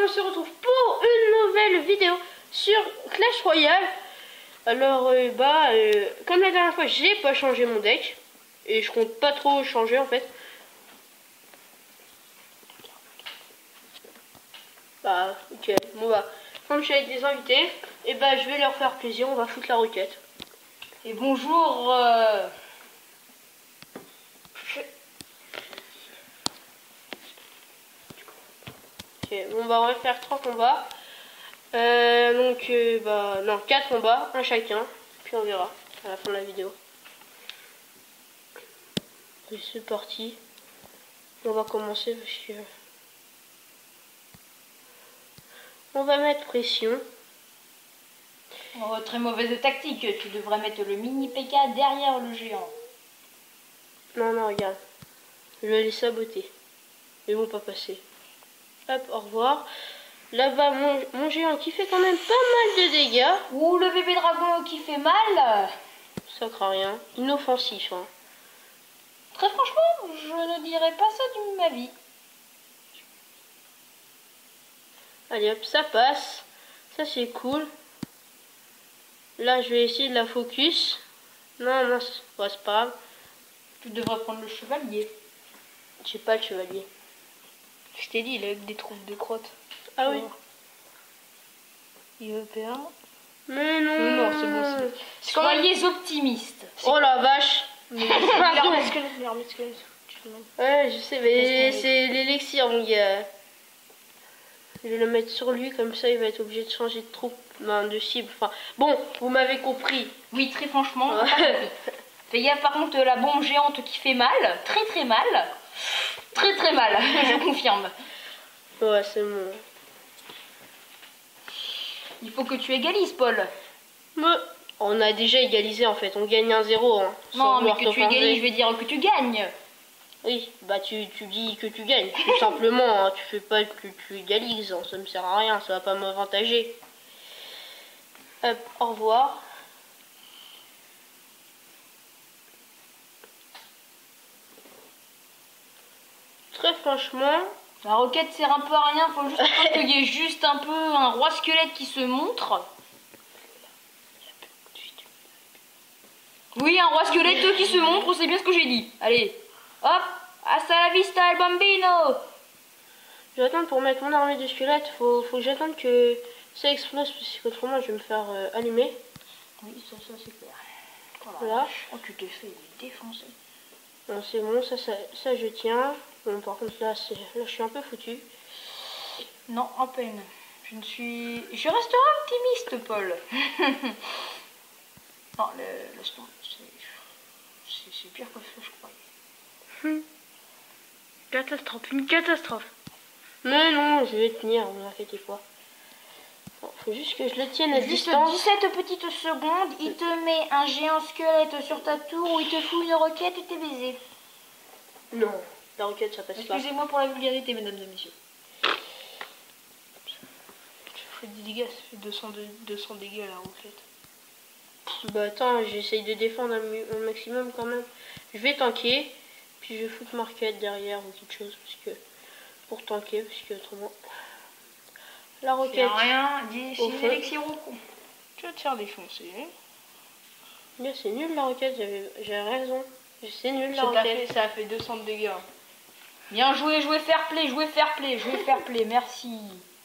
on se retrouve pour une nouvelle vidéo sur Clash Royale. Alors comme la dernière fois j'ai pas changé mon deck et je compte pas trop changer en fait. Bah ok, bon bah comme je suis avec des invités, et bah je vais leur faire plaisir, on va foutre la roquette. Et bonjour Ok, bon bah on va faire 3 combats. Bah non, 4 combats, un chacun, puis on verra à la fin de la vidéo. Et c'est parti. On va commencer parce que on va mettre pression. oh, très mauvaise tactique, tu devrais mettre le mini PK derrière le géant. Non, regarde. Je vais les saboter. Ils vont pas passer. Hop, au revoir. Là-bas, mon géant qui fait quand même pas mal de dégâts. Ouh, le bébé dragon qui fait mal. Ça craint rien. Inoffensif, hein. Très franchement, je ne dirais pas ça de ma vie. Allez hop, ça passe. Ça c'est cool. Là, je vais essayer de la focus. Non, c'est pas grave. Tu devrais prendre le chevalier. J'ai pas le chevalier. Je t'ai dit, il a des trous de crotte. Ah oui. Il veut perdre. Mais non. Non, c'est bon. Soyez optimistes. Oh la vache. Ouais, je sais, mais c'est l'élixir, mon gars. Je vais le mettre sur lui, comme ça il va être obligé de changer de troupe, de cible. Enfin, bon, vous m'avez compris. Oui, très franchement, fais gaffe par contre, la bombe géante qui fait mal, très mal. Très mal, je confirme. Ouais, c'est bon. Il faut que tu égalises, Paul. Mais on a déjà égalisé en fait, on gagne 1-0. Hein, non, mais que tu égalises, je vais dire que tu gagnes. Oui, bah tu dis que tu gagnes, tout simplement. Hein, tu fais pas que tu égalises, hein, ça me sert à rien, ça va pas m'avantager. Hop, au revoir. Très franchement, la roquette sert un peu à rien, faut juste qu'il y ait juste un peu un roi squelette qui se montre. Oui, un roi squelette qui se montre, c'est bien ce que j'ai dit. Allez, hop, hasta la vista el bambino. Je vais attendre pour mettre mon armée de squelettes, faut que j'attende que ça explose, parce qu'autrement je vais me faire allumer. Oui, ça c'est clair. Voilà. Oh, tu t'es fait défoncer. Bon, c'est bon, ça je tiens. Bon, par contre là je suis un peu foutu. Non, en peine. Je resterai optimiste, Paul. Non, laisse tomber. C'est pire que ce que je croyais. Catastrophe, une catastrophe. Mais non, je vais tenir, ne vous inquiétez pas. Bon, faut juste que je le tienne à distance. 17 petites secondes, il te met un géant squelette sur ta tour ou il te fout une roquette et t'es baisé. Non, la roquette ça passe pas. Excusez-moi pour la vulgarité, mesdames et messieurs. Ça fait des dégâts, ça fait 200 dégâts la roquette. Bah attends, j'essaye de défendre un maximum quand même. Je vais tanker, puis je vais foutre ma roquette derrière ou quelque chose, parce que pour tanker, parce que autrement... La roquette... rien, c'est une élixir au con. Tu vas te faire défoncer. Mais c'est nul la roquette, j'avais raison. C'est nul la roquette. Ça a fait 200 de dégâts. Bien joué, jouer fair play, merci.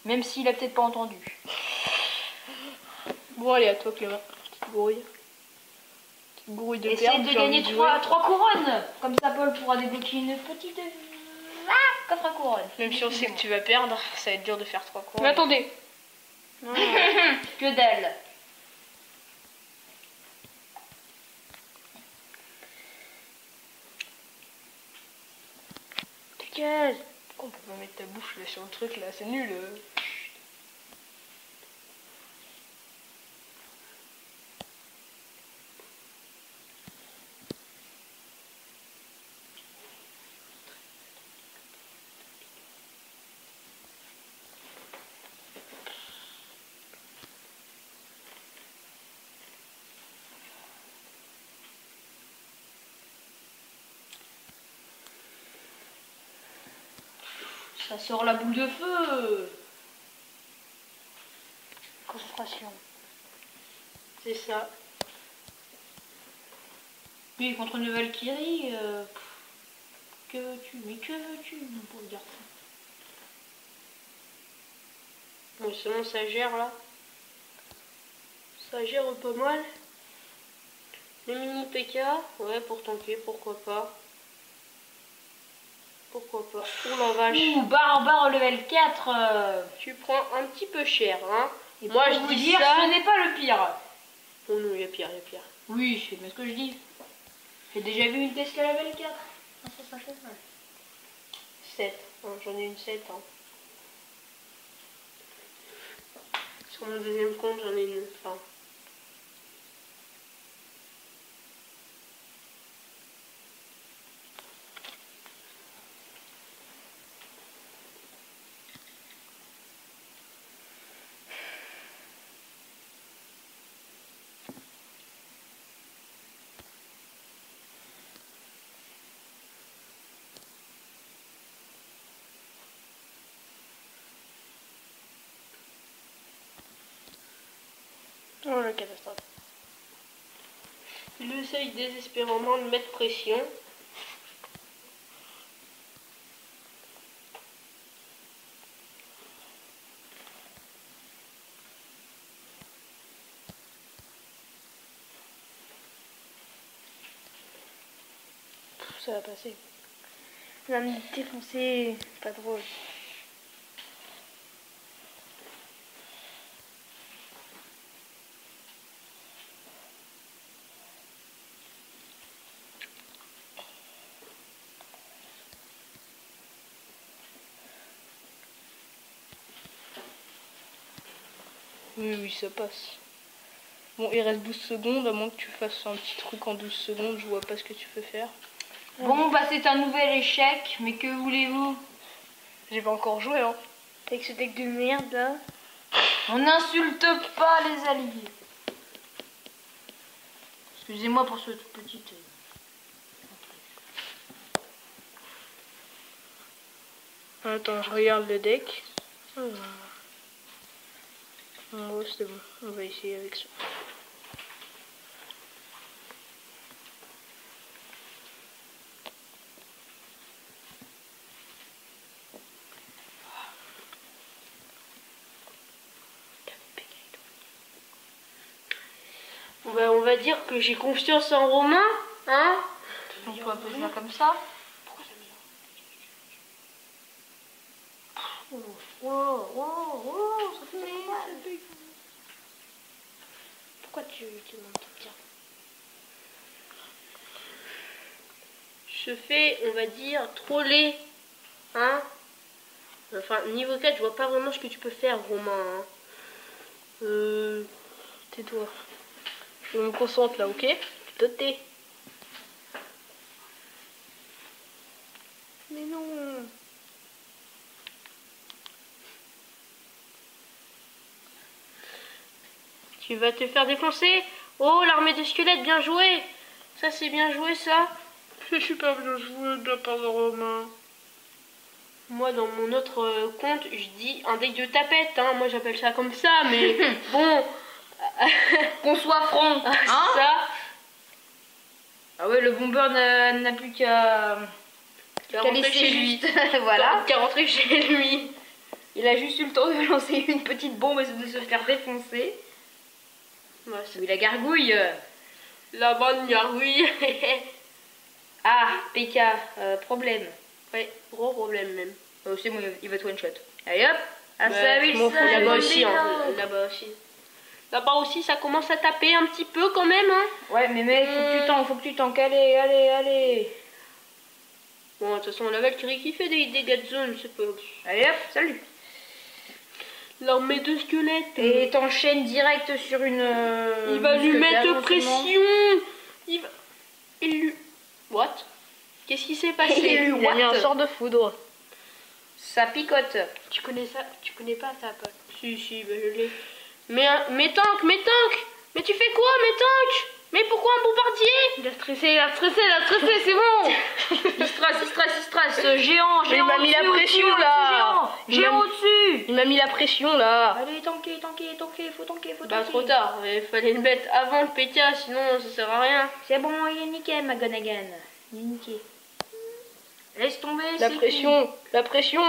Même s'il a peut-être pas entendu. Bon allez, à toi Clément. Petite brouille. Petite brouille de essaye de gagner 3 couronnes. Comme ça Paul pourra débloquer une petite... coffre à couronne. Même si on sait que tu vas perdre, ça va être dur de faire 3 couronnes. Mais attendez. Que dalle. Dégage. Pourquoi on peut pas mettre ta bouche là sur le truc là, c'est nul. Ça sort la boule de feu. frustration. C'est ça. Oui, contre une Valkyrie, que veux-tu? Mais que veux-tu, mon pauvre garçon? Bon, sinon ça gère là. Ça gère pas mal. Le mini PK, ouais, pour tanker, pourquoi pas. Pourquoi pas. Oh la vache. Ouh, barbare level 4. Tu prends un petit peu cher, hein. Et Moi, pour je vous dis dire, ça. ce n'est pas le pire. Oh non, il y a pire, il y a pire. Oui, je sais bien ce que je dis. J'ai déjà vu une Tesla level 4. Ça fait mal. 7. J'en ai une 7. Hein. Sur mon deuxième compte, j'en ai une. Enfin. Oh la catastrophe. Il essaye désespérément de mettre pression. Ça va passer. Va me défoncer, pas drôle. Oui, ça passe. Bon, il reste 12 secondes, à moins que tu fasses un petit truc en 12 secondes, je vois pas ce que tu peux faire. Bon, bah c'est un nouvel échec, mais que voulez-vous? J'ai pas encore joué, hein. Avec ce deck de merde, là. On n'insulte pas les alliés. Excusez-moi pour cette petite... Attends, je regarde le deck. Bon, c'est bon, on va essayer avec ça. On va dire que j'ai confiance en Romain, hein. On peut appeler ça comme ça. Oh, ça fait mal. Pourquoi tu demandes tout ça? Je fais, on va dire, troller, hein. Enfin, niveau 4, je vois pas vraiment ce que tu peux faire, Romain, hein. Tais-toi. Je me concentre là, ok? Te tais. Mais non. Tu vas te faire défoncer. Oh, l'armée de squelettes, bien joué. Ça, c'est bien joué, ça. Je suis pas bien joué de la part de Romain. Moi, dans mon autre compte, je dis un deck de tapette, hein. Moi, j'appelle ça comme ça, mais bon. Qu'on soit franc, hein? Ça. Ah ouais, le bomber n'a plus qu'à Rentrer laisser chez lui. voilà. Qu'à rentrer chez lui. Il a juste eu le temps de lancer une petite bombe et de se faire défoncer. Ouais, Oui, la gargouille. la bonne gargouille. Ah, PK, problème. Ouais, gros problème même. C'est bon, il va te one shot. Allez hop. Ah, Bah, ça, oui, je m'en fous, ça, là-bas oui, aussi, hein. non. Là-bas aussi. Là-bas aussi, ça commence à taper un petit peu quand même, hein. Ouais, mais mec, faut que tu tankes. Allez, allez, allez. Bon, de toute façon, la Valkyrie qui fait des dégâts de zone, c'est pas... Allez hop, salut. L'armée de squelettes. Et t'enchaînes direct sur une... il va lui mettre mousquetaire, pression. Il va... Il lui... What? Qu'est-ce qui s'est passé? Il lui Il a mis un what? sort de foudre. Ça picote. Tu connais ça? Tu connais pas ça, Paul? Si, bah je l'ai. Mais tank! Mais tu fais quoi, mes tanks? Mais pourquoi un bombardier? Il a stressé, c'est bon. Il stresse. Géant, Mais il m'a mis la pression, là. Géant au-dessus. Il Il m'a mis la pression là. Allez, tanker, tanker, tanker, faut tanker, faut Bah tanker. trop tard, il fallait le mettre avant le PK, sinon ça sert à rien. C'est bon, il est nickel, McGonagall. Il est nickel. Laisse tomber, La c'est pression, la pression.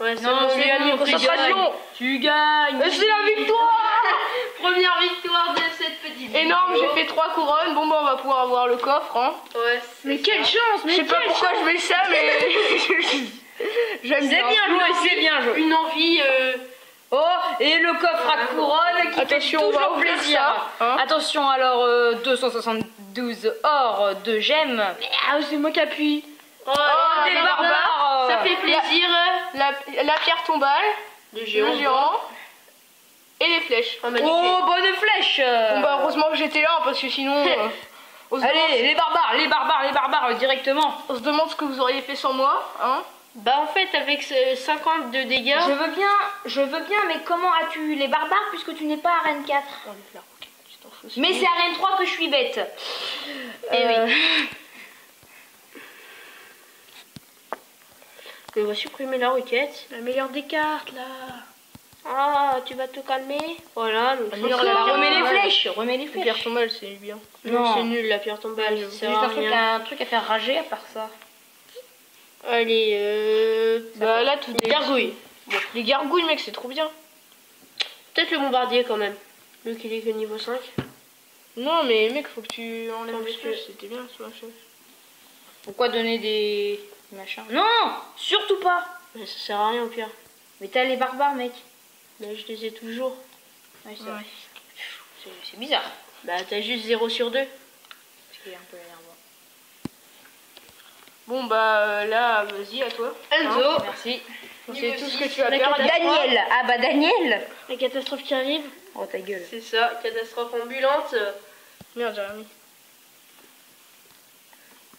Ouais, c'est Non, bon, c'est lui a mis bon, concentration. Tu gagnes. C'est la victoire. Première victoire de cette petite Énorme, vidéo. j'ai fait 3 couronnes. Bon bah on va pouvoir avoir le coffre. Hein. Ouais, Mais c'est quelle ça. chance, Je mais sais pas quelle pourquoi chance. je mets ça, mais j'aime C'est bien joué, c'est bien joué. Une envie... Oh, et le coffre à couronne qui Attention, fait on va toujours ouvrir plaisir. ça, hein. Attention, alors 272 or de gemmes. Ah, c'est moi qui appuie. Oh, des barbares. Ça fait plaisir. La pierre tombale, Le le géant. géant et les flèches. Oh, magnifique. Oh, bonne flèche. Bon bah heureusement que j'étais là parce que sinon on, se demande, Allez, les barbares, les barbares, les barbares directement. on se demande ce que vous auriez fait sans moi. Hein. Bah en fait avec 50 de dégâts... Je veux bien, mais comment as-tu eu les barbares puisque tu n'es pas à Reine 4? Enlève la roquette, tu t'en fous, c'est Mais bon. c'est à Reine 3 que je suis bête. Eh oui. On va supprimer la requête. La meilleure des cartes là. Ah, tu vas te calmer. Voilà, donc La ça, meilleure, c'est la bien. Remets les Ouais. flèches, remets les La flèches. pierre tombale c'est bien. Non, c'est nul la pierre tombale. Ça Juste sert à rien. un truc à faire rager à part ça. Allez, Bah là tout est gargouille. Bon, les gargouilles mec c'est trop bien. Peut-être le bombardier quand même. Vu qu'il est que niveau 5. Non mais mec faut que tu enlèves Attends, les parce flèches, que- c'était bien ce machin. Pourquoi donner des machins? Non, surtout pas. Mais ça sert à rien au pire. Mais t'as les barbares, mec. Là, je les ai toujours. Ouais, c'est Ouais. vrai. C'est bizarre. Bah t'as juste 0 sur 2. C'est un peu énervant. Bon bah là vas-y à toi. Enzo. Merci. C'est tout ce que tu vas La faire. catastrophe. Daniel. Ah bah Daniel. La catastrophe qui arrive. Oh ta gueule. C'est ça, catastrophe ambulante. Merde Jérémy.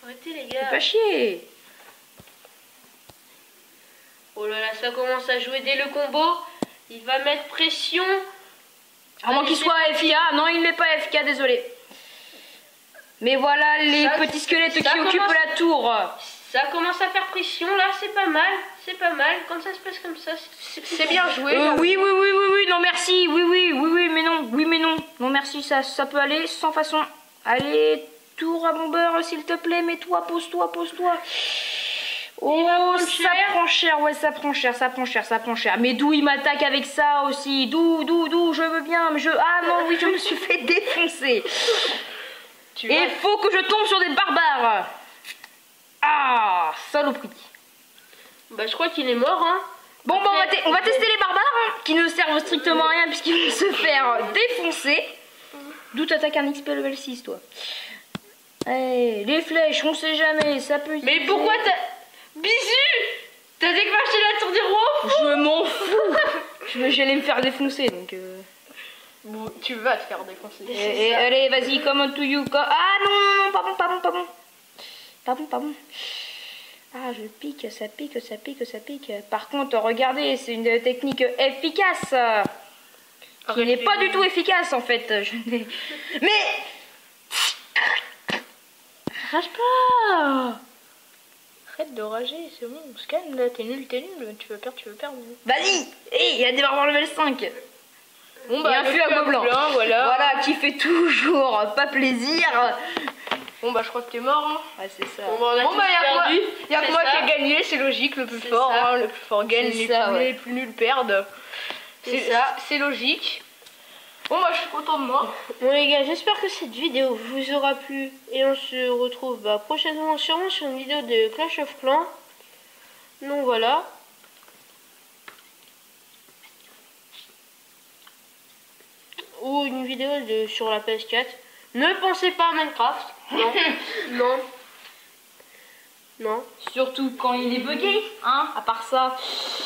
Arrêtez les Fais gars. pas chier. Oh là là, ça commence à jouer dès le combo. Il va mettre pression. À moins qu'il soit FK. Non, il n'est pas FK, désolé. Mais voilà les Ça- petits squelettes ça qui occupent commence- la tour. Ça commence à faire pression là, c'est pas mal. C'est pas mal. Quand ça se passe comme ça, C'est bien joué. Oui, non merci, oui, mais non, non merci, ça peut aller sans façon. Allez, tour à bomber, s'il te plaît, mets-toi, pose-toi. Oh, ça prend cher, ouais, ça prend cher. Mais d'où il m'attaque avec ça aussi? D'où, je veux bien, mais ah non, oui, je me suis fait défoncer. Tu Et vas- il faut que je tombe sur des barbares. Ah, saloperie. bah je crois qu'il est mort hein. Bon, bah, on va tester les barbares, hein, qui ne servent strictement à rien puisqu'ils vont se faire défoncer. D'où t'attaques un XP level 6, toi. Eh, les flèches, on sait jamais, ça peut... Mais pourquoi t'as... Bisu, t'as déclenché la tour du roi? Je m'en fous. J'allais me faire défoncer, donc... Bon, tu vas te faire défoncer. Et allez, vas-y, come on to you. Ah non, pardon. Ah, je pique, ça pique. Par contre, regardez, c'est une technique efficace. Qui n'est pas du tout efficace, en fait. Mais... Rage pas. Arrête de rager, c'est bon, on se calme là, t'es nul, tu veux perdre. Vas-y. Il y a des barbares level 5. Bon Et un le fût à gobelin. voilà. Voilà, qui fait toujours pas plaisir. Bon bah je crois que t'es mort. Hein. Ouais, c'est ça. Bon bah on a tous perdu. Y'a que C'est moi ça. qui ai gagné, c'est logique, le plus C'est fort, ça. hein, le plus fort gagne, C'est les, ça, plus, ouais. les plus nuls perdent. C'est ça. C'est logique. Bon bah je suis content de moi. Bon les gars, j'espère que cette vidéo vous aura plu. Et on se retrouve prochainement sûrement sur une vidéo de Clash of Clans. Donc voilà. Ou une vidéo sur la PS4. Ne pensez pas à Minecraft. Non. Non. Non. Surtout quand il est bugué, hein. À part ça,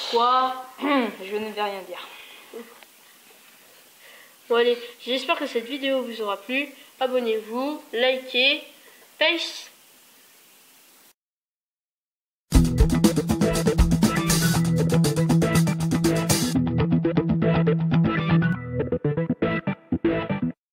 quoi, je ne vais rien dire. Bon allez, j'espère que cette vidéo vous aura plu. Abonnez-vous, likez. Peace.